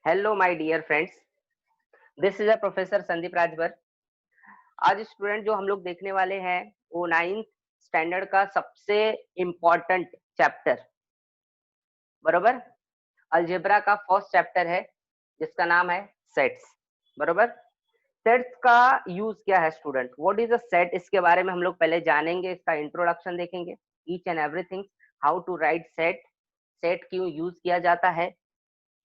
Hello my dear friends, this is a professor Sandeep Rajbhar. आज student जो हम लोग देखने वाले हैं वो 9th स्टैंडर्ड का सबसे इम्पोर्टेंट चैप्टर, बरोबर। अलजेब्रा का फर्स्ट चैप्टर है जिसका नाम है सेट्स, बरोबर। सेट्स का यूज क्या है student, what is a set, इसके बारे में हम लोग पहले जानेंगे, इसका इंट्रोडक्शन देखेंगे, each and everything, how to write set, set क्यों यूज किया जाता है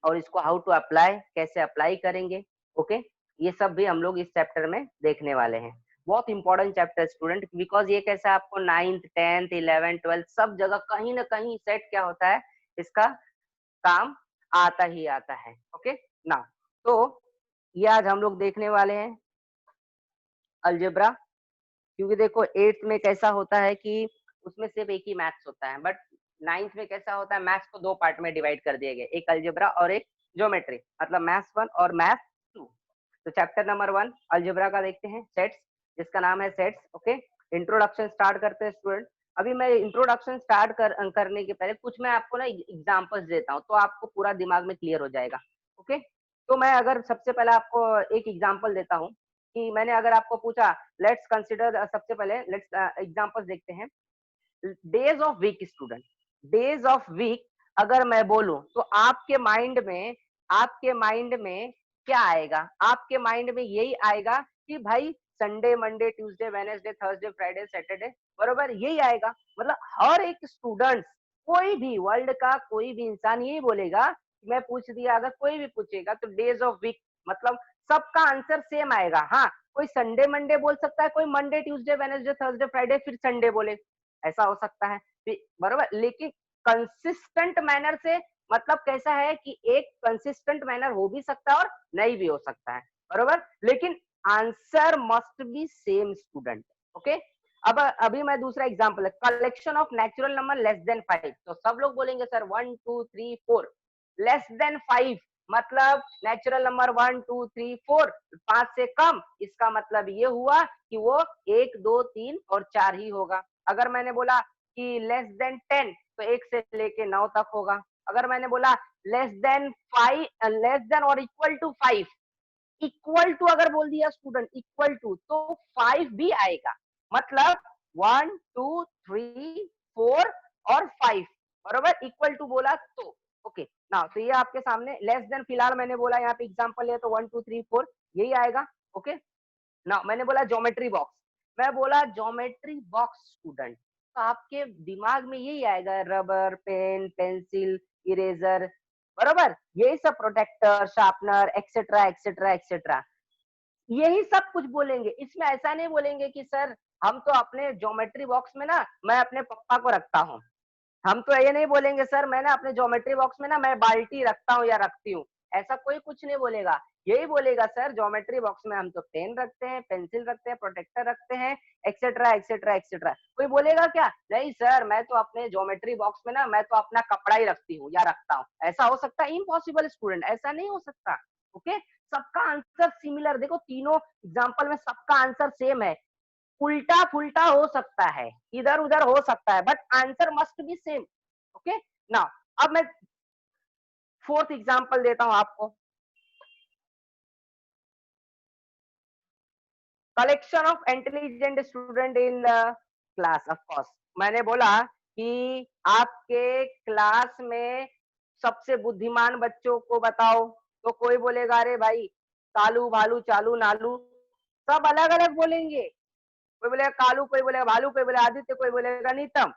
और इसको हाउ टू अप्लाई, कैसे अप्लाई करेंगे, ओके। ये सब भी हम लोग इस चैप्टर में देखने वाले हैं। बहुत इंपॉर्टेंट चैप्टर स्टूडेंट, बिकॉज ये कैसा आपको 9th 10th 11th 12th सब जगह कहीं ना कहीं सेट क्या होता है, इसका काम आता ही आता है, ओके ना। तो ये आज हम लोग देखने वाले हैं अलजेब्रा, क्योंकि देखो 8th में कैसा होता है कि उसमें सिर्फ एक ही मैथ्स होता है, बट 9th में कैसा होता है, मैथ्स को दो पार्ट में डिवाइड कर दिए गए, एक अलजेब्रा और एक ज्योमेट्री, मतलब मैथ्स 1 और मैथ्स 2। तो चैप्टर नंबर 1 अलजेब्रा का देखते हैं, सेट्स, जिसका नाम है सेट्स, ओके। इंट्रोडक्शन स्टार्ट करते हैं स्टूडेंट। अभी मैं इंट्रोडक्शन करने के पहले कुछ मैं आपको ना एग्जांपल्स देता हूँ, तो आपको पूरा दिमाग में क्लियर हो जाएगा, ओके। तो मैं अगर सबसे पहले आपको एक एग्जांपल देता हूँ कि मैंने अगर आपको पूछा, लेट्स कंसिडर, सबसे पहले लेट्स एग्जांपल्स देखते हैं। Days of week student, days of week अगर मैं बोलूं तो आपके माइंड में क्या आएगा, आपके माइंड में यही आएगा कि भाई Sunday Monday Tuesday Wednesday Thursday Friday Saturday, बरोबर, यही आएगा। मतलब हर एक स्टूडेंट, कोई भी वर्ल्ड का कोई भी इंसान यही बोलेगा। मैं पूछ दिया, अगर कोई भी पूछेगा तो डेज ऑफ वीक मतलब सबका आंसर सेम आएगा। हाँ, कोई संडे मंडे बोल सकता है, कोई Monday Tuesday Wednesday Thursday Friday फिर संडे बोले, ऐसा हो सकता है, बरोबर। लेकिन कंसिस्टेंट मैनर से मतलब कैसा है कि एक कंसिस्टेंट मैनर हो भी सकता है और नहीं भी हो सकता है, बरोबर। लेकिन answer must be same student, okay. अब अभी मैं दूसरा एग्जांपल है, collection of natural number less than 5, तो सब लोग बोलेंगे सर 1 2 3 4, लेस देन 5 मतलब नेचुरल नंबर 1 2 3 4, 5 से कम, इसका मतलब ये हुआ कि वो 1 2 3 और 4 ही होगा। अगर मैंने बोला कि लेस देन 10 तो 1 से लेके 9 तक होगा। अगर मैंने बोला लेस देन 5, लेस देन और इक्वल टू 5, इक्वल टू अगर बोल दिया स्टूडेंट इक्वल टू, तो 5 भी आएगा। मतलब 1 2 3 4 और 5, बरोबर, इक्वल टू बोला तो, ओके ना। तो ये आपके सामने लेस देन, फिलहाल मैंने बोला यहाँ पे एग्जांपल है तो 1 2 3 4 यही आएगा, ओके ना। मैंने बोला ज्योमेट्री बॉक्स, मैं बोला ज्योमेट्री बॉक्स स्टूडेंट, तो आपके दिमाग में यही आएगा, रबर पेन पेंसिल इरेजर, बरोबर, यही सब, protractor sharpener etcetera etcetera etcetera, यही सब कुछ बोलेंगे। इसमें ऐसा नहीं बोलेंगे कि सर हम तो अपने ज्योमेट्री बॉक्स में ना मैं अपने पप्पा को रखता हूँ, हम तो ये नहीं बोलेंगे सर मैं ना अपने ज्योमेट्री बॉक्स में ना मैं बाल्टी रखता हूँ या रखती हूँ, ऐसा कोई कुछ नहीं बोलेगा। यही बोलेगा सर ज्योमेट्री बॉक्स में हम तो पेन रखते हैं पेंसिल रखते हैं प्रोटेक्टर रखते हैं एक्सेट्रा एक्सेट्रा एक्सेट्रा। कोई बोलेगा क्या, नहीं सर मैं तो अपने ज्योमेट्री बॉक्स में ना मैं तो अपना कपड़ा ही रखती हूँ या रखता हूँ, ऐसा हो सकता है? इम्पॉसिबल स्टूडेंट, ऐसा नहीं हो सकता, ओके। सबका आंसर सिमिलर, देखो तीनों एग्जाम्पल में सबका आंसर सेम है, उल्टा फुल्टा हो सकता है, इधर उधर हो सकता है, but answer must be same, okay ना। अब मैं फोर्थ एग्जांपल देता हूं आपको, collection of intelligent student in class, of course मैंने बोला कि आपके क्लास में सबसे बुद्धिमान बच्चों को बताओ, तो कोई बोलेगा अरे भाई कालू भालू चालू नालू, सब अलग अलग बोलेंगे, कोई बोलेगा कालू, कोई बोलेगा भालू, कोई बोलेगा आदित्य, कोई बोलेगा नीतम,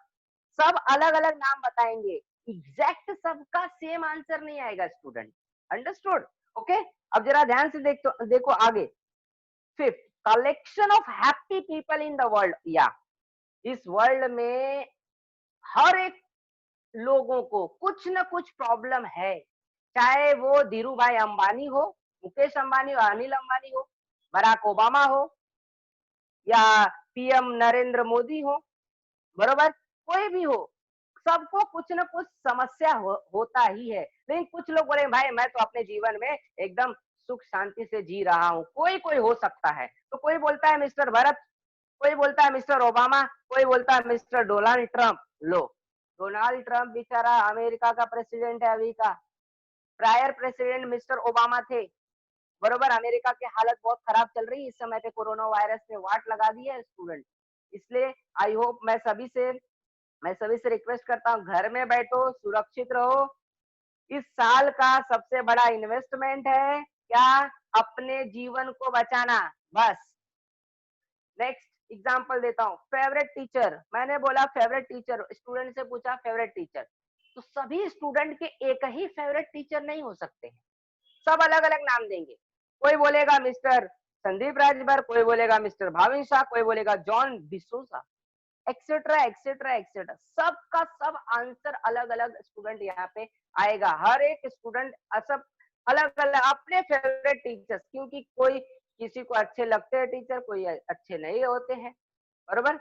सब अलग अलग नाम बताएंगे। एग्जैक्ट सबका सेम आंसर नहीं आएगा स्टूडेंट, अंडरस्टूड, ओके। अब जरा ध्यान से देखो आगे, fifth, collection of happy people in the world, या इस वर्ल्ड में हर एक लोगों को कुछ ना कुछ प्रॉब्लम है, चाहे वो धीरू भाई अंबानी हो, मुकेश अंबानी हो, अनिल अंबानी हो, बराक ओबामा हो, या पीएम नरेंद्र मोदी हो, बरोबर, कोई भी हो, सबको कुछ ना कुछ समस्या होता ही है। लेकिन कुछ लोग बोले भाई मैं तो अपने जीवन में एकदम सुख शांति से जी रहा हूँ, कोई कोई हो सकता है, तो कोई बोलता है मिस्टर भरत, कोई बोलता है मिस्टर ओबामा, कोई बोलता है मिस्टर डोनाल्ड ट्रंप। लो, डोनाल्ड ट्रंप बेचारा अमेरिका का प्रेसिडेंट है अभी का, प्रायर प्रेसिडेंट मिस्टर ओबामा थे, बरोबर। अमेरिका की हालत बहुत खराब चल रही है इस समय पे, कोरोना वायरस ने वाट लगा दी है स्टूडेंट। इसलिए आई होप मैं सभी से रिक्वेस्ट करता हूँ, घर में बैठो, सुरक्षित रहो। इस साल का सबसे बड़ा इन्वेस्टमेंट है क्या? अपने जीवन को बचाना, बस। नेक्स्ट एग्जांपल देता हूँ, फेवरेट टीचर। मैंने बोला फेवरेट टीचर, स्टूडेंट से पूछा फेवरेट टीचर, तो सभी स्टूडेंट के एक ही फेवरेट टीचर नहीं हो सकते हैं, सब अलग अलग नाम देंगे। कोई बोलेगा मिस्टर संदीप राजभर, कोई बोलेगा मिस्टर भाविन शाह, कोई बोलेगा John D'Souza, etcetera etcetera etcetera. सबका सब आंसर अलग अलग स्टूडेंट यहाँ पे आएगा। हर एक स्टूडेंट सब अलग अलग अपने फेवरेट टीचर्स, क्योंकि कोई किसी को अच्छे लगते हैं टीचर, कोई अच्छे नहीं होते हैं, बरोबर।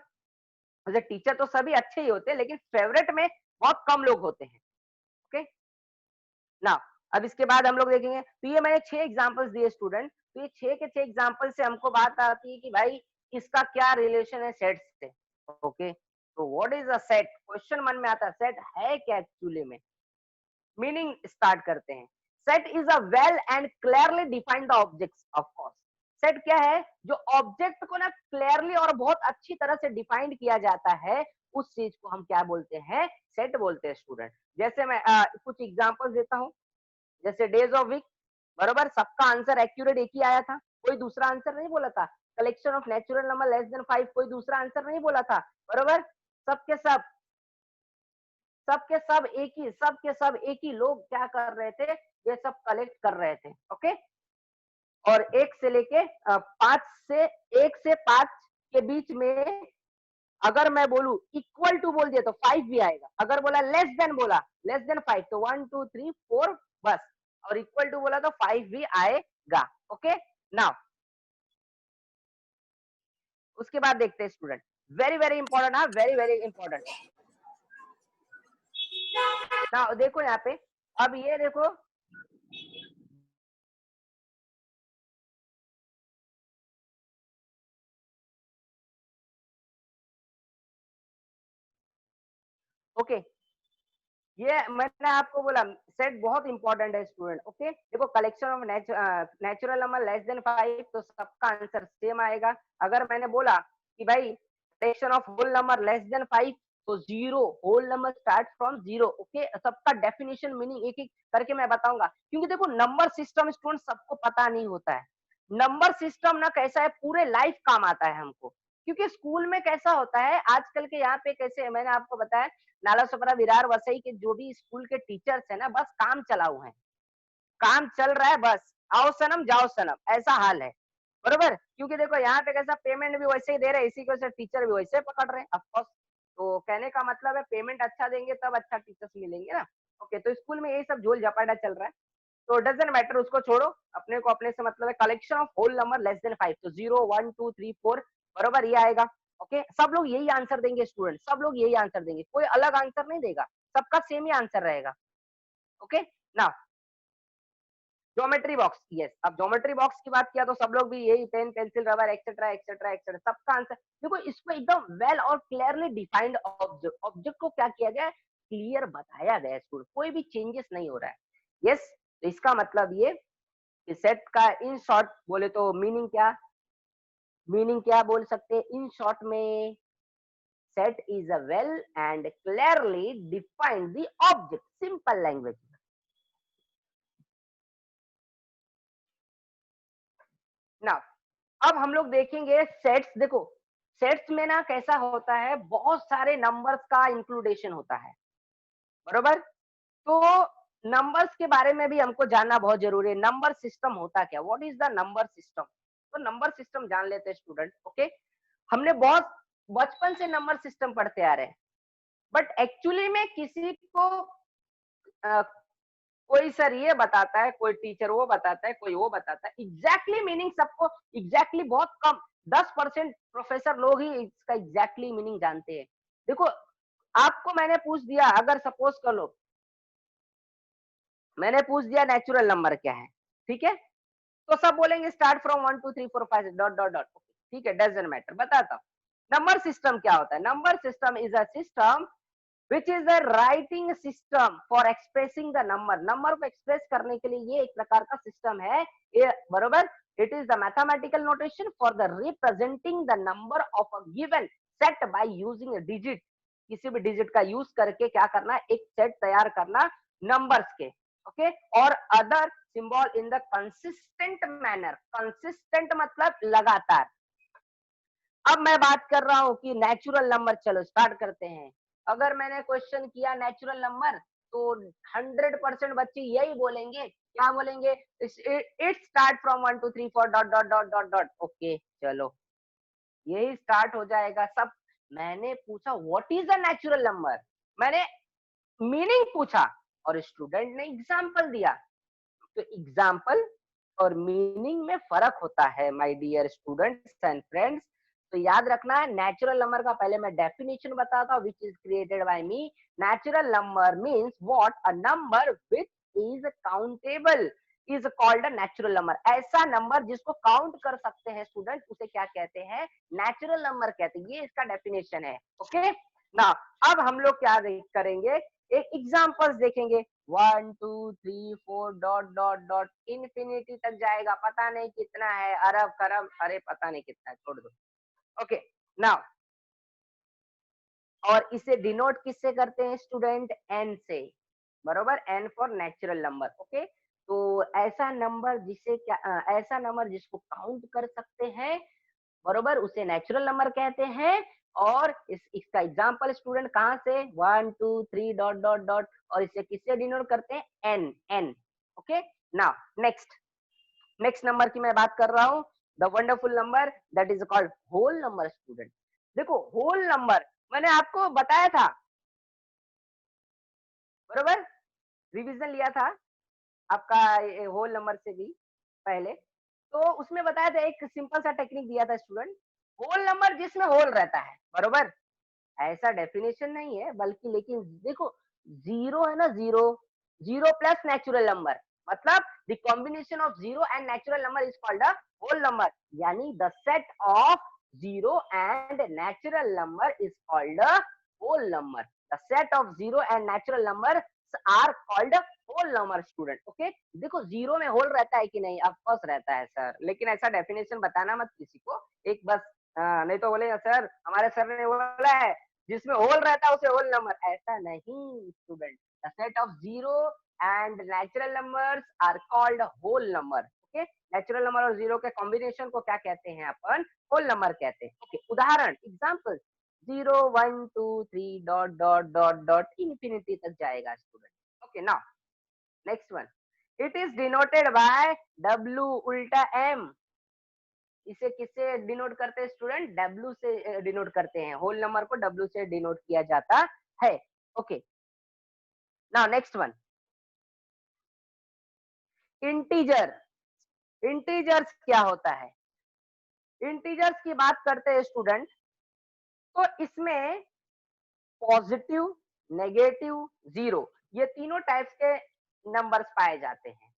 वैसे टीचर तो सभी अच्छे ही होते हैं, लेकिन फेवरेट में बहुत कम लोग होते हैं। ओके ना, अब इसके बाद हम लोग देखेंगे, तो ये मैंने 6 एग्जांपल्स दिए स्टूडेंट, तो ये 6 के 6 एग्जांपल से हमको बात आती है कि भाई इसका क्या रिलेशन है सेट से। ओके, तो what is a set, question मन में आता है सेट है क्या एक्चुअली में। मीनिंग स्टार्ट करते हैं। Set is a well and clearly defined the objects of course. Set क्या है? जो ऑब्जेक्ट को ना क्लियरली और बहुत अच्छी तरह से डिफाइंड किया जाता है, उस चीज को हम क्या बोलते हैं? सेट बोलते हैं स्टूडेंट। जैसे मैं कुछ एग्जांपल्स देता हूँ, जैसे डेज ऑफ वीक, बरोबर, सबका आंसर एक्यूरेट एक ही आया था, कोई दूसरा आंसर नहीं बोला था। Collection of natural number less than 5, कोई दूसरा आंसर नहीं बोला था, बरोबर। सबके सब सबके सब एक ही लोग क्या कर रहे थे? ये सब कलेक्ट कर रहे थे। ओके, और एक से लेके 5 से 1 से 5 के बीच में अगर मैं बोलूं इक्वल टू बोल दिया तो 5 भी आएगा। अगर बोला लेस देन 5 तो 1 2 3 4 बस, और इक्वल टू बोला तो 5 भी आएगा। ओके, नाउ उसके बाद देखते हैं स्टूडेंट, वेरी वेरी इंपॉर्टेंट, हाँ वेरी वेरी इंपॉर्टेंट। ना देखो यहाँ पे, अब ये देखो, ओके, ये मैंने आपको बोला सेट बहुत इंपॉर्टेंट है स्टूडेंट। ओके, देखो collection of natural number less than 5, तो सबका आंसर सेम आएगा। अगर मैंने बोला कि भाई collection of whole number less than 5, तो zero, whole number start from zero. Okay, सबका डेफिनेशन मीनिंग एक एक करके मैं बताऊंगा, क्योंकि देखो नंबर सिस्टम स्टूडेंट सबको पता नहीं होता है। नंबर सिस्टम ना कैसा है, पूरे लाइफ काम आता है हमको। क्योंकि स्कूल में कैसा होता है आजकल के यहाँ पे, कैसे मैंने आपको बताया, नाला सोपारा विरार वसई के जो भी स्कूल के टीचर्स है ना, बस काम चलाऊ है, काम चल रहा है बस, आओ सनम जाओ सनम, ऐसा हाल है, बरोबर। क्योंकि देखो यहाँ पे कैसा पेमेंट भी वैसे ही दे रहे हैं, इसी को से टीचर भी वैसे पकड़ रहे हैं ऑफकोर्स। तो कहने का मतलब है पेमेंट अच्छा देंगे तब अच्छा टीचर्स मिलेंगे ना। ओके, तो स्कूल में यही सब झोल झपाटा चल रहा है, तो डजेंट मैटर, उसको छोड़ो। अपने को अपने से मतलब है collection of whole number less than 5, तो 0 1 2 3 4, बरोबर, ये आएगा। ओके, सब लोग यही आंसर देंगे स्टूडेंट, सब लोग यही आंसर देंगे, कोई अलग आंसर नहीं देगा, सबका सेम ही आंसर रहेगा। ओके ना, ज्योमेट्री बॉक्स, यस, अब ज्योमेट्री बॉक्स की बात किया तो सब लोग भी यही pen pencil rubber etcetera etcetera etcetera, सबका आंसर देखो। इसको एकदम वेल और क्लियरली डिफाइंड ऑब्जेक्ट, ऑब्जेक्ट को क्या किया गया, क्लियर बताया गया स्टूडेंट, कोई भी चेंजेस नहीं हो रहा है। यस, तो इसका मतलब ये सेट का इन शॉर्ट बोले तो मीनिंग क्या बोल सकते हैं इन शॉर्ट में? Set is a well and clearly defined the object, simple language. ना, अब हम लोग देखेंगे सेट्स। देखो सेट्स में ना कैसा होता है, बहुत सारे नंबर्स का इंक्लूडेशन होता है, बरोबर। तो नंबर्स के बारे में भी हमको जानना बहुत जरूरी है। नंबर सिस्टम होता क्या, what is the number system? तो नंबर सिस्टम जान लेते हैं स्टूडेंट। ओके, हमने बहुत बचपन से नंबर सिस्टम पढ़ते आ रहे हैं, बट एक्चुअली में किसी को अ, कोई सर ये बताता है, कोई टीचर वो बताता है, कोई वो बताता है, एग्जैक्टली मीनिंग सबको एग्जैक्टली बहुत कम, 10% प्रोफेसर लोग ही इसका एग्जैक्टली मीनिंग जानते हैं। देखो आपको मैंने पूछ दिया, अगर सपोज कर लो मैंने पूछ दिया नेचुरल नंबर क्या है, ठीक है, तो सब बोलेंगे start from 1 2 3 4 5 dot dot dot. ठीक है, डजंट मैटर, बताता हूँ। नंबर सिस्टम क्या होता है? Number system is a system which is the writing system for expressing the number, number को एक्सप्रेस करने के लिए ये एक प्रकार का सिस्टम है ये, बरोबर। It is the mathematical notation for the representing the number of a given set by using a digit, किसी भी डिजिट का यूज करके क्या करना, एक सेट तैयार करना नंबर्स के, ओके। और other symbol in the consistent manner, consistent मतलब लगातार। अब मैं बात कर रहा हूं कि नेचुरल नंबर, चलो स्टार्ट करते हैं। अगर मैंने क्वेश्चन किया नेचुरल नंबर तो 100% बच्चे यही बोलेंगे, क्या बोलेंगे, it start from 1 2 3 4 dot dot dot dot dot, okay चलो यही स्टार्ट हो जाएगा सब। मैंने पूछा what is a natural number, मैंने मीनिंग पूछा और स्टूडेंट ने एग्जाम्पल दिया। तो एग्जाम्पल और मीनिंग में फर्क होता है my dear students and friends. तो याद रखना है, नेचुरल नंबर का पहले मैं डेफिनेशन बताता हूँ, which is created by me. Natural number means what, a number which is countable is called a natural number. ऐसा नंबर जिसको काउंट कर सकते हैं स्टूडेंट, उसे क्या कहते हैं, नेचुरल नंबर कहते हैं। ये इसका डेफिनेशन है, ओके ना। अब हम लोग क्या करेंगे, एक एग्जाम्पल्स देखेंगे। 1 2 3 4 डॉट डॉट डॉट इन्फिनिटी तक जाएगा, पता नहीं कितना है, अरब खरब, अरे पता नहीं कितना है, छोड़ दो, ओके नाउ। और इसे डिनोट किससे करते हैं स्टूडेंट, एन से, बरोबर, N for natural number, okay. तो ऐसा नंबर जिसे क्या ऐसा नंबर जिसको काउंट कर सकते हैं, बरोबर, उसे नेचुरल नंबर कहते हैं। और इसका एग्जाम्पल स्टूडेंट कहाँ से, 1 2 3 डॉट डॉट डॉट, और इसे किससे डिनोट करते हैं, N, N, okay. Now next, next number की मैं बात कर रहा हूँ, the wonderful number that is called whole number student. देखो होल नंबर मैंने आपको बताया था, बरोबर, रिवीजन लिया था आपका होल नंबर से भी पहले। तो उसमें बताया था, एक सिंपल सा टेक्निक दिया था स्टूडेंट, होल नंबर जिसमें होल रहता है, बरोबर। ऐसा डेफिनेशन नहीं है बल्कि, लेकिन देखो जीरो है ना, zero, zero plus natural number, मतलब the combination of zero and natural number is called a whole number, यानी the set of zero and natural number is called a whole number. The set of zero and natural number are called whole number student, okay. देखो zero में whole रहता है कि नहीं, of course रहता है sir, लेकिन ऐसा डेफिनेशन बताना मत किसी को, एक बस नहीं तो बोलेगा सर हमारे सर ने बोला है जिसमें होल रहता है उसे होल नंबर, ऐसा नहीं student. The set of zero and natural numbers are called whole number, okay. Natural number और जीरो के कॉम्बिनेशन को क्या कहते हैं अपन, होल नंबर कहते हैं, ओके। उदाहरण, example, 0 1 2 3 dot dot dot dot infinity तक जाएगा student, okay. Now next one, it is denoted by W उल्टा एम। इसे किससे डिनोट करते हैं स्टूडेंट, डब्ल्यू से डिनोट करते हैं, होल नंबर को डब्ल्यू से डिनोट किया जाता है, okay. Now next one, integer. Integers क्या होता है, इंटीजर्स की बात करते हैं स्टूडेंट, तो इसमें पॉजिटिव, नेगेटिव, जीरो, ये तीनों टाइप्स के नंबर्स पाए जाते हैं।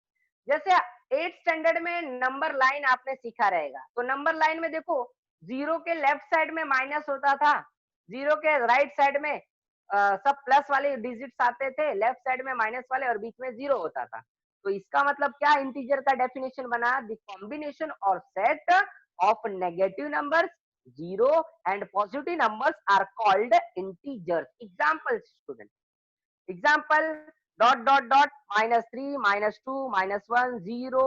जैसे 8 स्टैंडर्ड में नंबर लाइन आपने सीखा रहेगा, तो नंबर लाइन में देखो जीरो के लेफ्ट साइड में माइनस होता था, जीरो के राइट साइड में सब प्लस वाले डिजिट्स आते थे, लेफ्ट साइड में माइनस वाले और बीच में जीरो होता था। तो इसका मतलब क्या, इंटीजर का डेफिनेशन बना, द कॉम्बिनेशन और set of negative numbers zero and positive numbers are called integers. Example student, example, dot dot dot, -3 -2 -1 zero,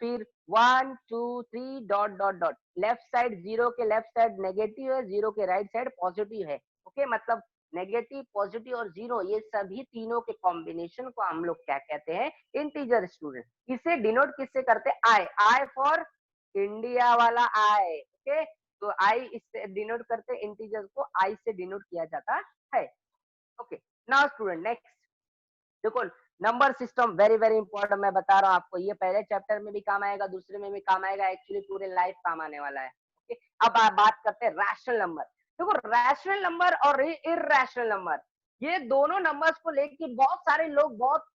फिर 1 2 3 dot dot dot, left side zero के लेफ्ट साइड नेगेटिव है, zero के right side positive है, okay. मतलब negative, positive और zero, ये सभी तीनों के कॉम्बिनेशन को हम लोग क्या कहते हैं, इंटीजर स्टूडेंट। इसे डिनोट किससे करते हैं, आई, आई फॉर इंडिया वाला आई, ओके। तो आई इससे डिनोट करते हैं, इंटीजर को आई से डिनोट किया जाता है, ओके। नाउ स्टूडेंट नेक्स्ट, देखो number system very very important, मैं बता रहा हूँ आपको, ये पहले चैप्टर में भी काम आएगा, दूसरे में भी काम आएगा, एक्चुअली पूरे लाइफ काम आने वाला है, ओके। अब आप बात करते हैं रैशनल नंबर। देखो रैशनल नंबर और इरैशनल नंबर, ये दोनों नंबर्स को लेके बहुत सारे लोग, बहुत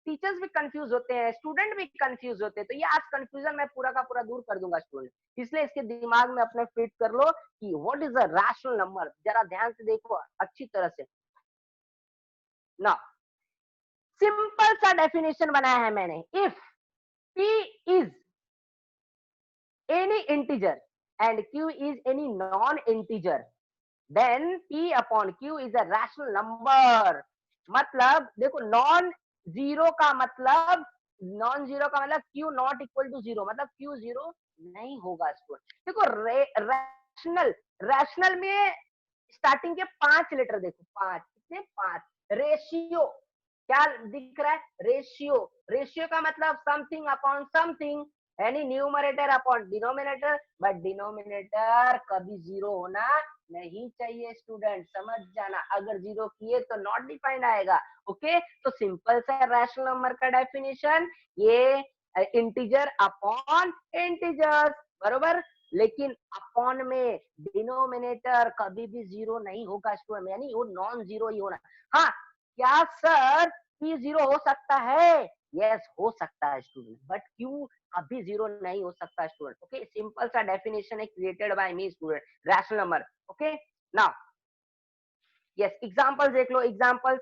टीचर्स भी कंफ्यूज होते हैं, स्टूडेंट भी कंफ्यूज होते हैं। तो ये आज कंफ्यूजन मैं पूरा का पूरा दूर कर दूंगा स्टूडेंट, इसलिए इसके दिमाग में अपने फिट कर लो कि what is a rational number, जरा ध्यान से देखो अच्छी तरह से। नाउ सिंपल सा डेफिनेशन बनाया है मैंने, if p is any integer and q is any non integer, then p upon q is a rational number. मतलब देखो, नॉन जीरो का मतलब q not equal to zero, मतलब q जीरो नहीं होगा स्टूडेंट। देखो रैशनल, रैशनल में starting के 5 लेटर देखो, 5 कितने, 5। रेशियो क्या दिख रहा है, रेशियो, रेशियो का मतलब समथिंग अपॉन समथिंग, यानी numerator upon denominator, but denominator कभी जीरो होना नहीं चाहिए स्टूडेंट, समझ जाना। अगर जीरो किए तो नॉट डिफाइंड आएगा। ओके, तो सिंपल सा रैशनल नंबर का डेफिनेशन, ये इंटीजर अपॉन इंटीजर्स, बरोबर। लेकिन अपॉन में डिनोमिनेटर कभी भी जीरो नहीं होगा स्टूडेंट, यानी वो नॉन जीरो ही होना। हाँ, क्या सर p जीरो हो सकता है? यस, हो सकता है स्टूडेंट, बट q कभी जीरो नहीं हो सकता स्टूडेंट। ओके, सिंपल सा डेफिनेशन है created by me student, rational number. Okay, now yes, example देख लो, example.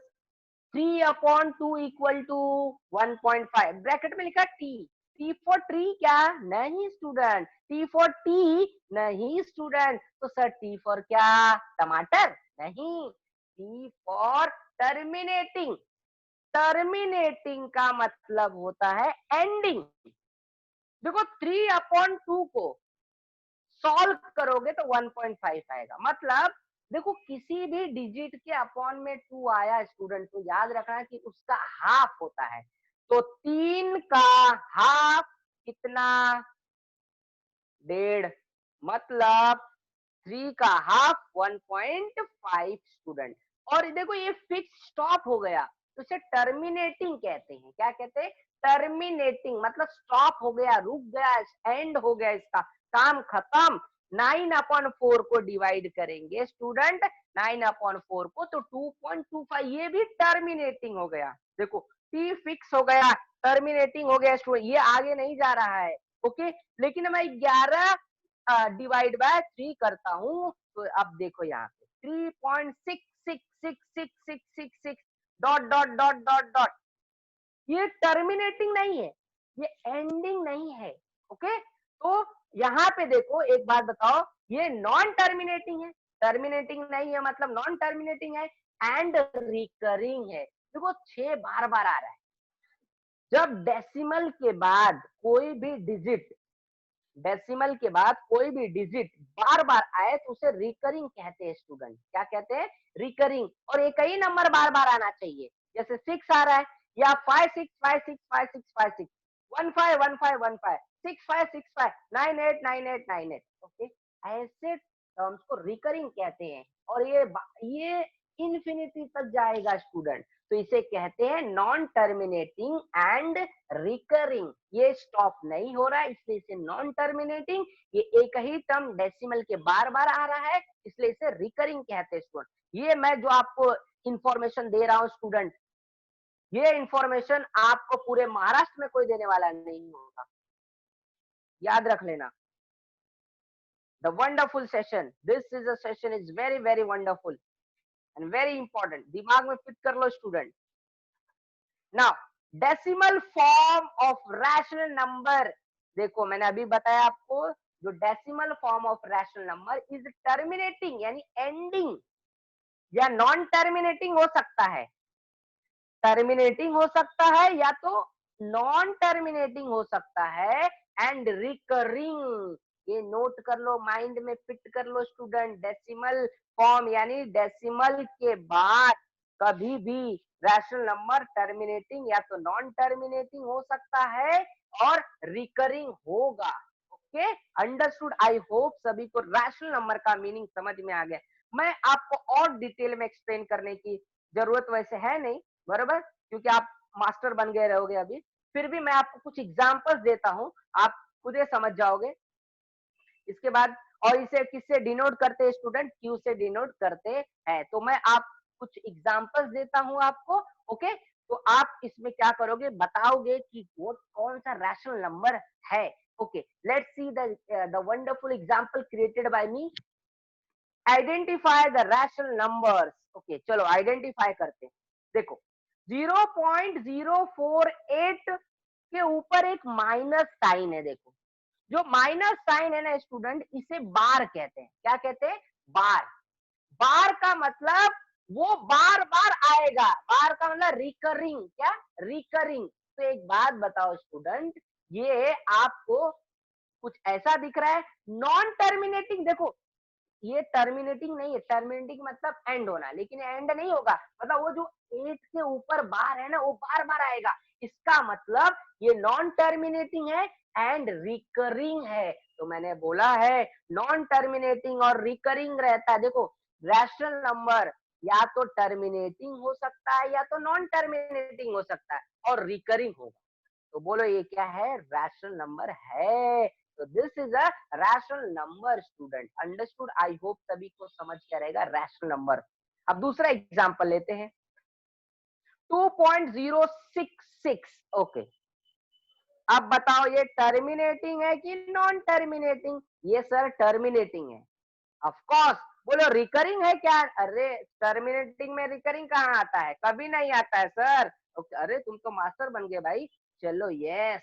3 upon 2 equal to 1.5, bracket में लिखा t, t फॉर ट्री क्या? नहीं स्टूडेंट, t फॉर टी नहीं स्टूडेंट। तो सर t फॉर क्या? टमाटर? नहीं, t फॉर टर्मिनेटिंग। टर्मिनेटिंग का मतलब होता है एंडिंग। देखो 3 अपॉन 2 को सॉल्व करोगे तो 1.5 आएगा, मतलब देखो किसी भी डिजिट के अपॉन में 2 आया स्टूडेंट, तो याद रखना कि उसका हाफ होता है। तो 3 का हाफ कितना? 1.5, मतलब 3 का हाफ 1.5 स्टूडेंट। और देखो ये फिक्स स्टॉप हो गया, तो इसे टर्मिनेटिंग कहते हैं। क्या कहते हैं? टर्मिनेटिंग, मतलब स्टॉप हो गया, रुक गया, एंड हो गया, इसका काम खत्म। 9/4 को डिवाइड करेंगे स्टूडेंट, 9/4 को, तो 2.25, ये भी टर्मिनेटिंग हो गया। देखो टी फिक्स हो गया, टर्मिनेटिंग हो गया स्टूडेंट, ये आगे नहीं जा रहा है। ओके, लेकिन मैं 11 डिवाइड बाय 3 करता हूं, तो अब देखो यहाँ पे 3.666666 dot dot dot dot dot, ये टर्मिनेटिंग नहीं है, ये एंडिंग नहीं है। ओके, तो यहाँ पे देखो, एक बात बताओ, ये नॉन टर्मिनेटिंग है, टर्मिनेटिंग नहीं है मतलब नॉन टर्मिनेटिंग है, एंड रिकरिंग है। देखो 6 बार बार आ रहा है। जब डेसिमल के बाद कोई भी डिजिट, डेसिमल के बाद कोई भी डिजिट बार बार आए तो उसे रिकरिंग कहते हैं स्टूडेंट। क्या कहते हैं? रिकरिंग। और एक ही नंबर बार बार आना चाहिए, जैसे 6 आ रहा है, या 5 6 5 6 5 6 5 6, 1 5 1 5 1 5, 6 5 6 5 9 8 9 8 9 8। ओके, ऐसे टर्म्स को रिकरिंग कहते हैं, और ये इन्फिनिटी तक जाएगा स्टूडेंट, तो इसे कहते हैं नॉन टर्मिनेटिंग एंड रिकरिंग। ये स्टॉप नहीं हो रहा है, इसलिए इसे नॉन टर्मिनेटिंग। ये एक ही टर्म डेसिमल के बार बार आ रहा है, इसलिए इसे रिकरिंग कहते हैं स्टूडेंट। ये मैं जो आपको इंफॉर्मेशन दे रहा हूँ स्टूडेंट, ये इंफॉर्मेशन आपको पूरे महाराष्ट्र में कोई देने वाला नहीं होगा, याद रख लेना। The wonderful session, this is a session is very very wonderful and very important, दिमाग में फिट कर लो student. Now decimal form of rational number, देखो मैंने अभी बताया आपको, जो decimal form of rational number is terminating यानी एंडिंग, या नॉन टर्मिनेटिंग हो सकता है। टर्मिनेटिंग हो सकता है या तो नॉन टर्मिनेटिंग हो सकता है, एंड रिकरिंग। ये नोट कर लो, माइंड में फिट कर लो स्टूडेंट, डेसिमल फॉर्म यानी डेसिमल के बाद कभी भी रैशनल नंबर टर्मिनेटिंग या तो नॉन टर्मिनेटिंग हो सकता है, और रिकरिंग होगा। Okay, understood. आई होप सभी को रैशनल नंबर का मीनिंग समझ में आ गया। मैं आपको और डिटेल में एक्सप्लेन करने की जरूरत वैसे है नहीं, बरोबर, क्योंकि आप मास्टर बन गए रहोगे अभी। फिर भी मैं आपको कुछ एग्जांपल्स देता हूं, आप खुद ही समझ जाओगे इसके बाद। और इसे किससे डिनोट करते हैं स्टूडेंट? क्यू से डिनोट करते हैं। तो मैं आप कुछ एग्जांपल्स देता हूं आपको। ओके, तो आप इसमें क्या करोगे, बताओगे कि वो कौन सा रैशनल नंबर है। Okay, let's see the wonderful example created by me. Identify the rational numbers. Okay, चलो आइडेंटिफाई करते हैं। देखो 0.048 के ऊपर एक माइनस साइन है। देखो जो माइनस साइन है ना स्टूडेंट, इसे बार कहते हैं। क्या कहते हैं? बार। बार का मतलब वो बार बार आएगा। बार का मतलब रिकरिंग। क्या? रिकरिंग। तो एक बात बताओ स्टूडेंट, ये आपको कुछ ऐसा दिख रहा है नॉन टर्मिनेटिंग। देखो ये टर्मिनेटिंग नहीं है, टर्मिनेटिंग मतलब एंड होना, लेकिन एंड नहीं होगा। मतलब वो जो 8 के ऊपर बार है ना, वो बार बार आएगा। इसका मतलब ये नॉन टर्मिनेटिंग है एंड रिकरिंग है। तो मैंने बोला है नॉन टर्मिनेटिंग और रिकरिंग रहता है। देखो रैशनल नंबर या तो टर्मिनेटिंग हो सकता है या तो नॉन टर्मिनेटिंग हो सकता है, और रिकरिंग होगा। तो बोलो ये क्या है? रैशनल नंबर है। तो this is a rational number student. Understood? I hope सभी को समझ क्या रहेगा रैशनल नंबर। अब दूसरा एग्जांपल लेते हैं 2.066। ओके, अब बताओ ये टर्मिनेटिंग है कि नॉन टर्मिनेटिंग? ये सर टर्मिनेटिंग है। Of course. बोलो रिकरिंग है क्या? अरे टर्मिनेटिंग में रिकरिंग कहाँ आता है? कभी नहीं आता है सर। ओके, अरे तुम तो मास्टर बन गए भाई। चलो यस,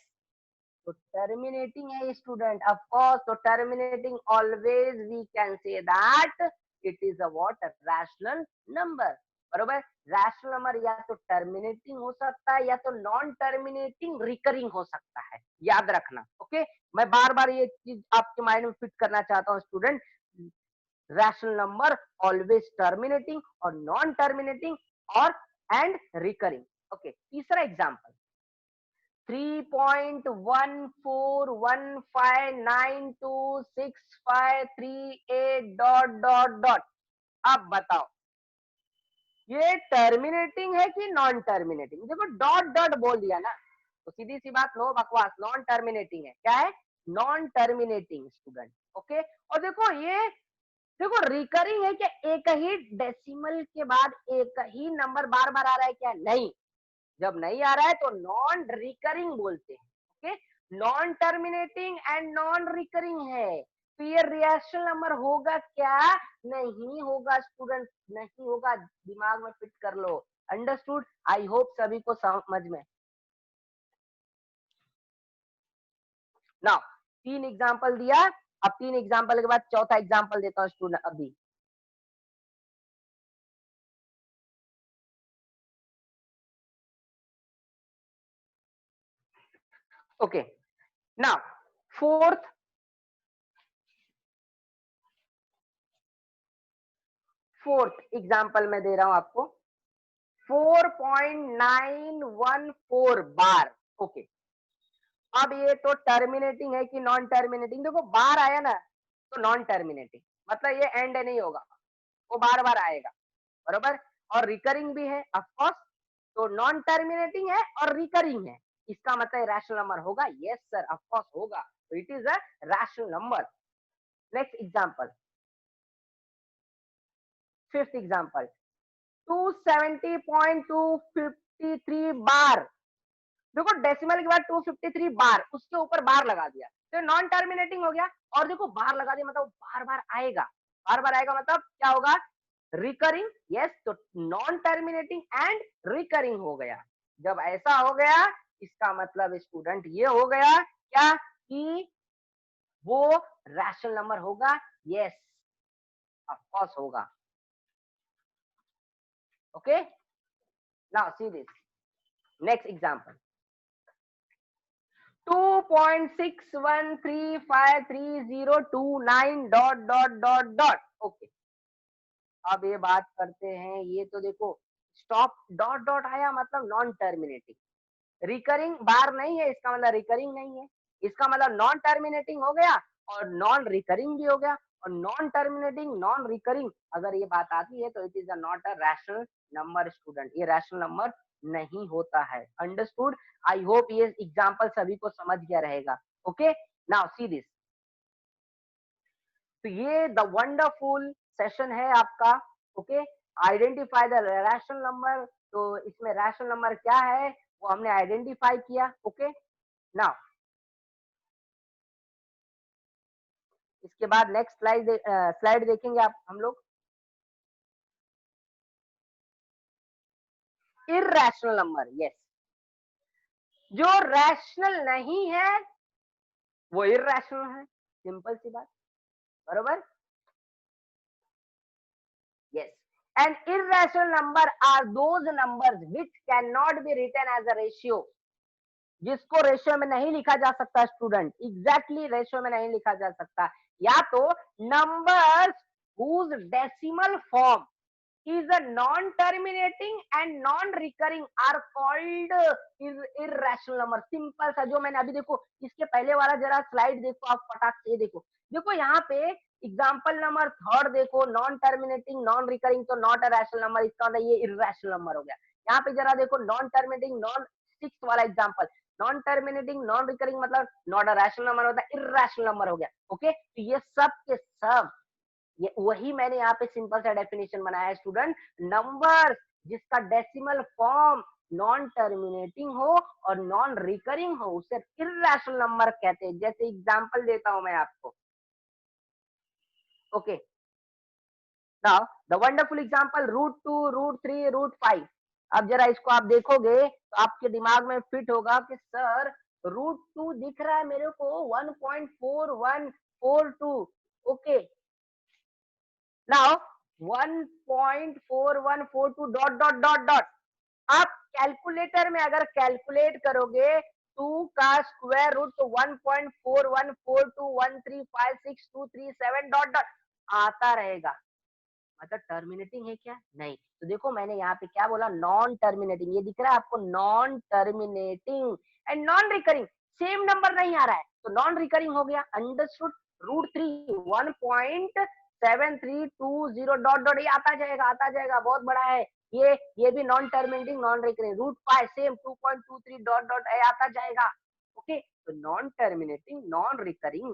तो टर्मिनेटिंग है स्टूडेंट। ऑफ कोर्स, तो terminating always we can say that it is a what? Rational number. बरोबर। रैशनल नंबर या तो टर्मिनेटिंग हो सकता है या तो नॉन टर्मिनेटिंग रिकरिंग हो सकता है। याद रखना। ओके, मैं बार बार ये चीज आपके माइंड में फिट करना चाहता हूँ student. Rational number always terminating और नॉन टर्मिनेटिंग और एंड रिकरिंग। ओके, तीसरा एग्जांपल 3.141592653 डॉट डॉट डॉट। अब बताओ ये टर्मिनेटिंग है कि नॉन टर्मिनेटिंग? देखो डॉट डॉट बोल दिया ना, तो सीधी सी बात, नो बकवास, नॉन टर्मिनेटिंग है। क्या है? Non terminating student. ओके, और देखो ये, देखो रिकरिंग है क्या? एक ही डेसिमल के बाद एक ही नंबर बार बार आ रहा है क्या? नहीं। जब नहीं आ रहा है तो नॉन रिकरिंग बोलते हैं। Okay, non terminating and non recurring है। तो ये रिएक्शन नंबर होगा क्या? नहीं होगा स्टूडेंट, नहीं होगा। दिमाग में फिट कर लो। अंडरस्टूड? आई होप सभी को समझ में। नाउ तीन एग्जांपल दिया। अब तीन एग्जांपल के बाद चौथा एग्जांपल देता हूं स्टूडेंट अभी। Okay, now fourth fourth example मैं दे रहा हूं आपको 4.914 बार। ओके, अब ये तो टर्मिनेटिंग है कि नॉन टर्मिनेटिंग? देखो बार आया ना, तो नॉन टर्मिनेटिंग, मतलब ये एंड नहीं होगा, वो बार बार आएगा। बरोबर। और रिकरिंग भी है ऑफ कोर्स, तो नॉन टर्मिनेटिंग है और रिकरिंग है। इसका मतलब रैशनल नंबर होगा। यस सर, ऑफ कोर्स होगा। तो it is a rational number. Next example, fifth example 270.253 बार। देखो डेसिमल के बाद 253 बार, उसके ऊपर बार लगा दिया तो नॉन टर्मिनेटिंग हो गया। और देखो बार लगा दिया मतलब बार बार आएगा। बार बार आएगा मतलब क्या होगा? रिकरिंग। यस, तो नॉन टर्मिनेटिंग एंड रिकरिंग हो गया। जब ऐसा हो गया, इसका मतलब स्टूडेंट ये हो गया क्या कि वो रैशनल नंबर होगा। यस, ऑफ कोर्स होगा। Okay, now see this next example 2.61353029 dot dot dot dot. Okay, अब ये बात करते हैं। ये तो देखो स्टॉप डॉट डॉट आया मतलब नॉन टर्मिनेटिंग। रिकरिंग बार नहीं है, इसका मतलब रिकरिंग नहीं है। इसका मतलब नॉन टर्मिनेटिंग हो गया और नॉन रिकरिंग भी हो गया। और नॉन टर्मिनेटिंग नॉन रिकरिंग अगर ये बात आती है तो it is not a rational number student. ये रैशनल नंबर नहीं होता है। अंडरस्टूड? आई होप ये एग्जांपल सभी को समझ गया रहेगा। Okay, now see this. तो ये द वंडरफुल सेशन है आपका। Okay, identify the rational number. तो इसमें रैशनल नंबर क्या है वो हमने आइडेंटिफाई किया। ओके, नाउ इसके बाद नेक्स्ट स्लाइड देखेंगे आप हम लोग। Irrational number, yes. जो रैशनल नहीं है वो इररेशनल है, सिंपल सी बात, बरोबर। Yes. An irrational number are those numbers which cannot be written as a ratio. जिसको रेशियो में नहीं लिखा जा सकता स्टूडेंट, एग्जैक्टली रेशियो में नहीं लिखा जा सकता, या तो numbers whose decimal form is a non-terminating and non-recurring are called irrational number। Simple सा, जो मैंने अभी देखो इसके पहले वाला जरा स्लाइड देखो आप फटाक से, देखो देखो यहाँ पे एग्जाम्पल नंबर थर्ड देखो, नॉन टर्मिनेटिंग नॉन रिकरिंग, तो नॉट अ रैशनल नंबर, इसका मतलब ये इररेशनल नंबर हो गया। यहाँ पे जरा देखो नॉन टर्मिनेटिंग नॉन, सिक्स वाला example, non terminating non recurring मतलब नॉट अ रैशनल नंबर होता है, इररेशनल नंबर हो गया। ओके, तो ये सब के सब, ये वही मैंने यहाँ पे सिंपल सा डेफिनेशन बनाया है स्टूडेंट। नंबर जिसका डेसिमल फॉर्म नॉन टर्मिनेटिंग हो और नॉन रिकरिंग हो उसे इररेशनल नंबर कहते हैं। जैसे एग्जांपल देता हूं मैं आपको। Okay, now the wonderful example √2 √3 √5। अब जरा इसको आप देखोगे तो आपके दिमाग में फिट होगा कि सर √2 दिख रहा है मेरे को 1.4142। Okay, now 1.4142 dot dot dot dot. आप कैलकुलेटर में अगर कैलकुलेट करोगे 2 का स्क्वायर रूट तो 1.4142135623 डॉट डॉट आता रहेगा। मतलब टर्मिनेटिंग है क्या? नहीं। तो देखो मैंने यहाँ पे क्या बोला, नॉन टर्मिनेटिंग, ये दिख रहा है आपको non terminating and non recurring, same number नहीं आ रहा है तो नॉन रिकरिंग हो गया। अंडरस्टूड। √3 1.7320 डॉट डॉट ये आता जाएगा, बहुत बड़ा है ये भी non terminating non recurring. √5 same 2.23 dot dot आता जाएगा। ओके, तो non terminating non recurring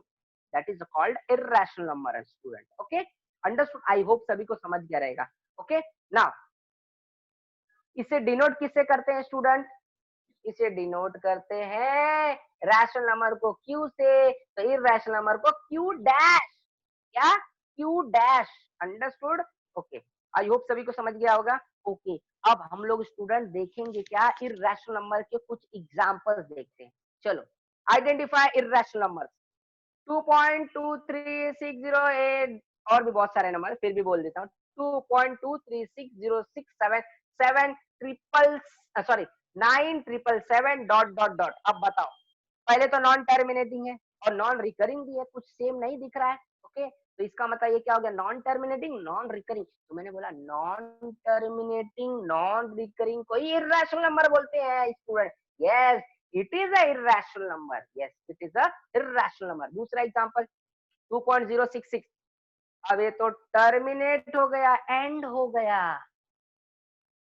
that is called irrational number student. Okay, understood, I hope सभी को समझ गया रहेगा। ओके, नाउ इसे डिनोट किससे करते हैं स्टूडेंट? इसे डिनोट करते हैं रैशनल नंबर को Q से, तो इररेशनल नंबर को Q डैश, क्या Q dash. Understood. Okay, I hope सभी को समझ गया होगा। ओके, अब हम लोग स्टूडेंट देखेंगे क्या, इररेशनल नंबर के कुछ एग्जांपल्स देखते हैं। चलो, आइडेंटिफाई इररेशनल नंबर। 2.23608 और भी बहुत सारे नंबर, फिर भी बोल देता हूँ। 2.2360677 triple, sorry 9777 dot dot dot. अब बताओ, पहले तो नॉन टर्मिनेटिंग है और नॉन रिकरिंग भी है, कुछ सेम नहीं दिख रहा है। ओके, तो इसका मतलब ये क्या हो गया, नॉन टर्मिनेटिंग नॉन रिकरिंग। तो मैंने बोला नॉन टर्मिनेटिंग नॉन रिकरिंग को इररेशनल नंबर बोलते हैं student. Yes, it is a irrational number. Yes, it is a irrational number. दूसरा एग्जांपल 2.066। अब ये तो टर्मिनेट हो गया, एंड हो गया,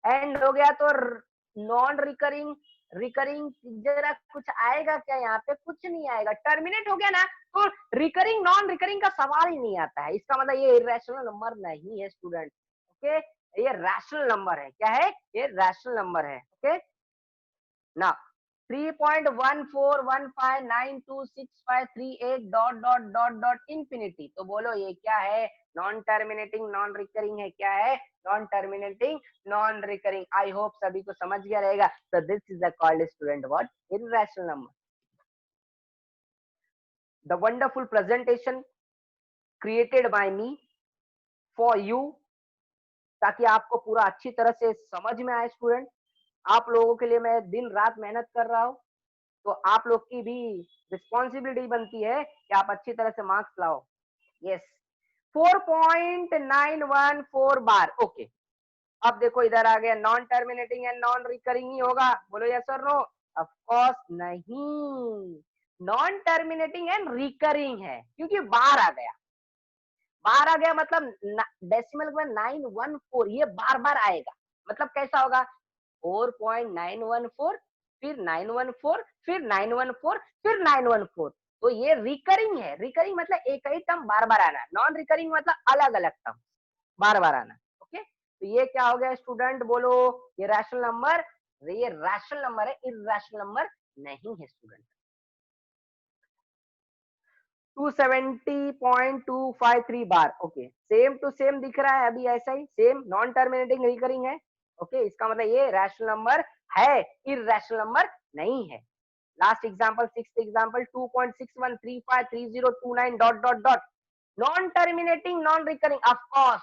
एंड हो गया तो नॉन रिकरिंग रिकरिंग जरा कुछ आएगा क्या? यहाँ पे कुछ नहीं आएगा, टर्मिनेट हो गया ना, तो रिकरिंग नॉन रिकरिंग का सवाल ही नहीं आता है। इसका मतलब ये इररेशनल नंबर नहीं है स्टूडेंट। ओके, ये रैशनल नंबर है। क्या है? ये रैशनल नंबर है। ओके, ना 3.1415926538 dot dot dot dot infinity. तो बोलो ये क्या है? नॉन टर्मिनेटिंग नॉन रिकरिंग है। क्या है? Non terminating non recurring. I hope सभी को समझ गया रहेगा। तो this is the called student what? Irrational number. The wonderful presentation created by me for you, ताकि आपको पूरा अच्छी तरह से समझ में आए स्टूडेंट। आप लोगों के लिए मैं दिन रात मेहनत कर रहा हूँ, तो आप लोग की भी रिस्पॉन्सिबिलिटी बनती है कि आप अच्छी तरह से मार्क्स लाओ। यस, 4.914 बार। ओके, अब देखो इधर आ गया, non terminating and non recurring ही होगा। बोलो यस और नो? ऑफ कोर्स नहीं, नॉन टर्मिनेटिंग एंड रिकरिंग है, क्योंकि बार आ गया। बार आ गया मतलब डेसिमल में 914, ये बार बार आएगा। मतलब कैसा होगा? 4.914 फिर 914 फिर 914 फिर 914। तो ये रिकरिंग है। रिकरिंग मतलब एक ही टर्म बार बार आना। नॉन रिकरिंग मतलब अलग अलग टर्म बार बार आना। ओके, तो ये क्या हो गया स्टूडेंट? बोलो, ये रैशनल नंबर, ये रैशनल नंबर है, इररेशनल नंबर नहीं है student. 270.253 bar. Okay, same to same दिख रहा है अभी, ऐसा ही सेम, नॉन टर्मिनेटिंग रिकरिंग है। ओके, इसका मतलब ये रैशनल नंबर है, इरैशनल नंबर नहीं है। Last example, sixth example, 2.61353029 dot dot dot, non terminating non recurring, of course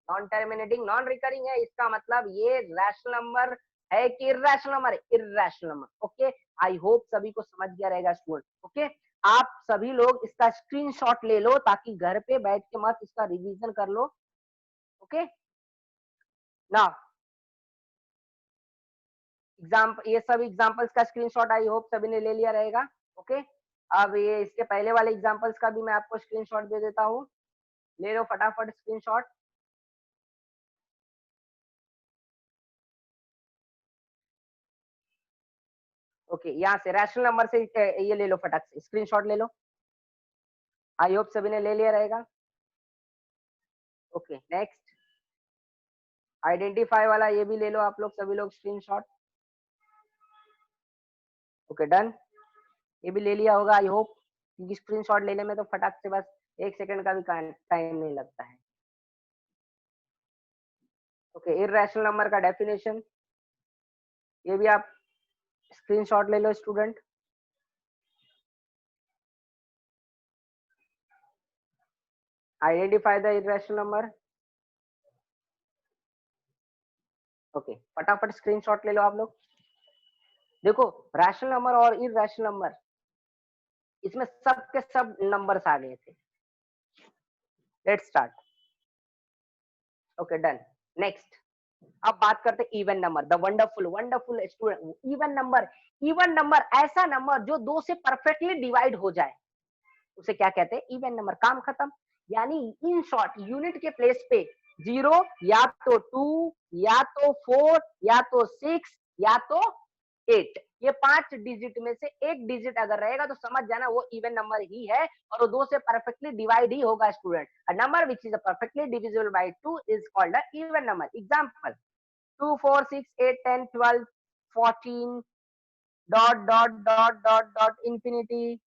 non terminating non recurring है, इसका मतलब ये रैशनल नंबर है कि irrational number? Irrational number. Okay, I hope सभी को समझ गया रहेगा स्टूडेंट। ओके, आप सभी लोग इसका स्क्रीनशॉट ले लो ताकि घर पे बैठ के मत इसका रिवीजन कर लो। ओके, नाउ ये सब एग्जांपल्स का स्क्रीनशॉट आई होप सभी ने ले लिया रहेगा। ओके, अब ये इसके पहले वाले एग्जांपल्स का भी मैं आपको स्क्रीनशॉट दे देता हूँ, ले लो फटाफट स्क्रीनशॉट। ओके, यहाँ से रैशनल नंबर से ये ले लो, फटाक से स्क्रीनशॉट ले लो। आई होप सभी ने ले लिया रहेगा। ओके, नेक्स्ट आइडेंटिफाई वाला ये भी ले लो आप लोग, सभी लोग स्क्रीनशॉट। ओके, डन, ये भी ले लिया होगा आई होप, क्योंकि स्क्रीनशॉट लेने में तो फटाक से बस 1 सेकंड का भी टाइम नहीं लगता है। ओके, इरैशनल नंबर का डेफिनेशन ये भी आप स्क्रीनशॉट ले लो student. Identify the irrational number. Okay, फटाफट स्क्रीनशॉट ले लो आप लोग। देखो, रैशनल नंबर और इरैशनल नंबर, इसमें सब के सब नंबर्स आ गए थे। Let's start. Okay, done, next अब बात करते हैं even number, the wonderful wonderful student. Even number ऐसा नंबर जो 2 से परफेक्टली डिवाइड हो जाए, उसे क्या कहते हैं? Even number. काम खत्म। यानी इन शॉर्ट यूनिट के प्लेस पे 0 या तो 2 या तो 4 या तो 6 या तो 8, ये 5 डिजिट में से एक डिजिट अगर रहेगा तो समझ जाना वो इवन नंबर ही है, और वो 2 से परफेक्टली डिवाइड ही होगा student. A number which is perfectly divisible by 2 is called a even number. Example 2 4 6 8 10 12 14 dot dot dot dot dot infinity.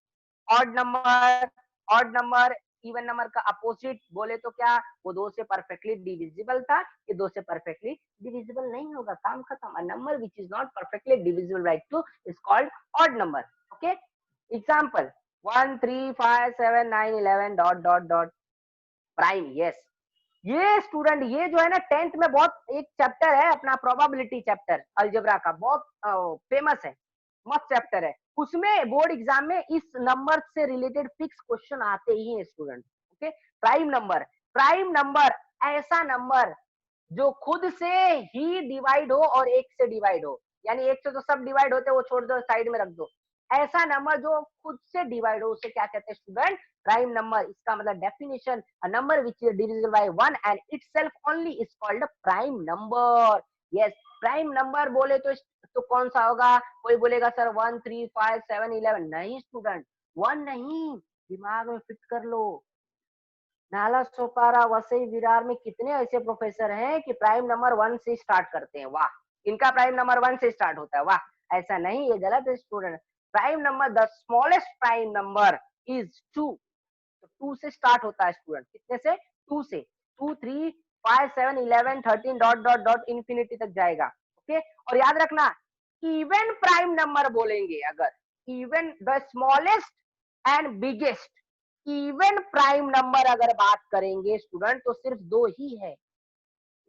Odd number, odd number even number का अपोजिट बोले तो क्या? वो 2 से परफेक्टली डिविजिबल था, ये 2 से परफेक्टली डिविजिबल नहीं होगा। काम खत्म। A number which is not perfectly divisible by 2 is called odd number. Okay, example 1 3 5 7 9 11 dot dot dot prime. Yes, ये स्टूडेंट ये जो है ना 10th में बहुत एक चैप्टर है अपना, प्रोबेबिलिटी चैप्टर अलजेब्रा का, बहुत फेमस है, मस्त चैप्टर है। उसमें बोर्ड एग्जाम में इस नंबर से रिलेटेड फिक्स क्वेश्चन आते ही हैं student. Okay, prime number, prime number ऐसा नंबर जो खुद से ही डिवाइड हो और एक से डिवाइड हो, यानी एक से तो सब डिवाइड होते हैं, वो छोड़ दो, साइड में रख दो। ऐसा नंबर जो खुद से डिवाइड हो उसे क्या कहते हैं स्टूडेंट? Prime number. इसका मतलब definition, a number which is divisible by 1 and itself only is called a prime number. Yes, prime number बोले तो कौन सा होगा? कोई बोलेगा सर 1 3 5 7 11, नहीं स्टूडेंट, 1 नहीं, दिमाग में फिट कर लो। नाला सोपारा वसई विरार में कितने ऐसे प्रोफेसर हैं कि प्राइम नंबर 1 से स्टार्ट करते हैं, वाह, इनका प्राइम नंबर 1 से स्टार्ट होता है, वाह। ऐसा नहीं, ये गलत है student. Prime number, the smallest prime number is 2, तो 2 से स्टार्ट होता है स्टूडेंट। कितने से? 2 से। 2 3 5 7 11 13 डॉट डॉट डॉट इंफिनिटी तक जाएगा। ओके, और याद रखना, इवन प्राइम नंबर बोलेंगे अगर, even the smallest and biggest, even prime number अगर बात करेंगे स्टूडेंट तो सिर्फ 2 ही है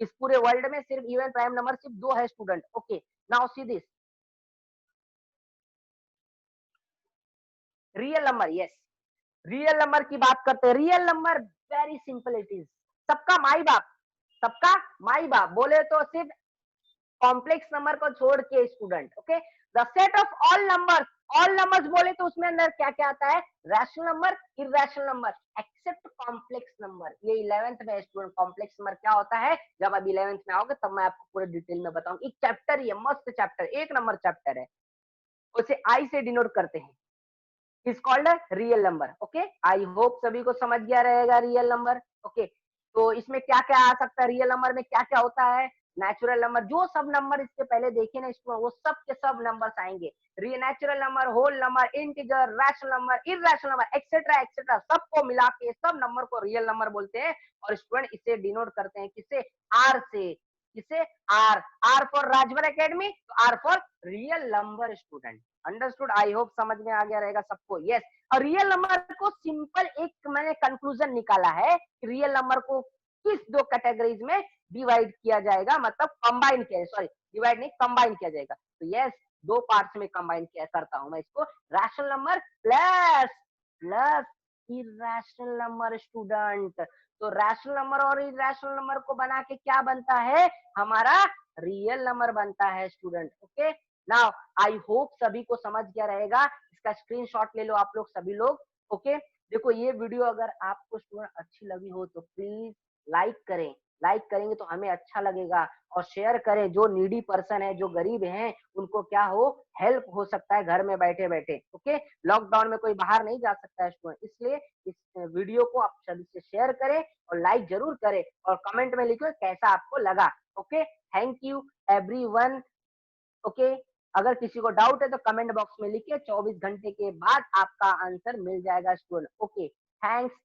इस पूरे वर्ल्ड में, सिर्फ इवन प्राइम नंबर सिर्फ 2 है student. Okay, now see this real number. Yes, real number की बात करते हैं। Real number very simple it is, सबका माई बाप, सबका माई बाप बोले तो सिर्फ कॉम्प्लेक्स नंबर को छोड़ के student. Okay, the set of all numbers बोले तो उसमें अंदर क्या क्या आता है? Rational number, irrational number, except complex number. ये 11th में स्टूडेंट कॉम्प्लेक्स नंबर क्या होता है, जब आप 11th में आओगे तब मैं आपको पूरे डिटेल में बताऊंगा। एक चैप्टर, ये मस्त चैप्टर, 1 नंबर चैप्टर है, उसे आई से डिनोट करते हैं, is called real number. Okay, I hope सभी को समझ गया रहेगा रियल नंबर। ओके, तो इसमें क्या क्या आ सकता है, रियल नंबर में क्या क्या होता है? नेचुरल नंबर, जो सब नंबर इसके पहले देखे ना इसको, वो सब के सब नंबर्स आएंगे। Real natural number, whole number, integer, rational number, irrational number, etcetera etcetera, सबको मिला के सब नंबर को रियल नंबर बोलते हैं। और स्टूडेंट इसे डिनोट करते हैं किससे? आर से। किसे? R, R for Rajbhar academy, R for real number student. Understood? I hope समझ में आ गया रहेगा सबको। यस, और रियल नंबर को सिंपल एक मैंने कंक्लूजन निकाला है, रियल नंबर को किस दो कैटेगरीज में डिवाइड किया जाएगा, मतलब कंबाइन किया, सॉरी डिवाइड नहीं, कंबाइन किया जाएगा। तो यस, दो पार्ट्स में कंबाइन किया करता हूं मैं इसको, rational number plus plus irrational number student. तो रैशनल नंबर और इरेशनल नंबर को बना के क्या बनता है? हमारा रियल नंबर बनता है student. Okay, now I hope सभी को समझ गया रहेगा। इसका स्क्रीनशॉट ले लो आप लोग सभी लोग। ओके, देखो ये वीडियो अगर आपको स्टूडेंट अच्छी लगी हो तो प्लीज लाइक करें, लाइक करेंगे तो हमें अच्छा लगेगा, और शेयर करें, जो नीडी पर्सन है, जो गरीब हैं, उनको क्या हो, हेल्प हो सकता है घर में बैठे बैठे। ओके, लॉकडाउन में कोई बाहर नहीं जा सकता है स्टूडेंट, इसलिए इस वीडियो को आप सभी से शेयर करें और लाइक जरूर करें, और कमेंट में लिखो कैसा आपको लगा। Okay, thank you everyone. Okay, अगर किसी को डाउट है तो कमेंट बॉक्स में लिखिए, 24 घंटे के बाद आपका आंसर मिल जाएगा स्टूडेंट। Okay, thanks.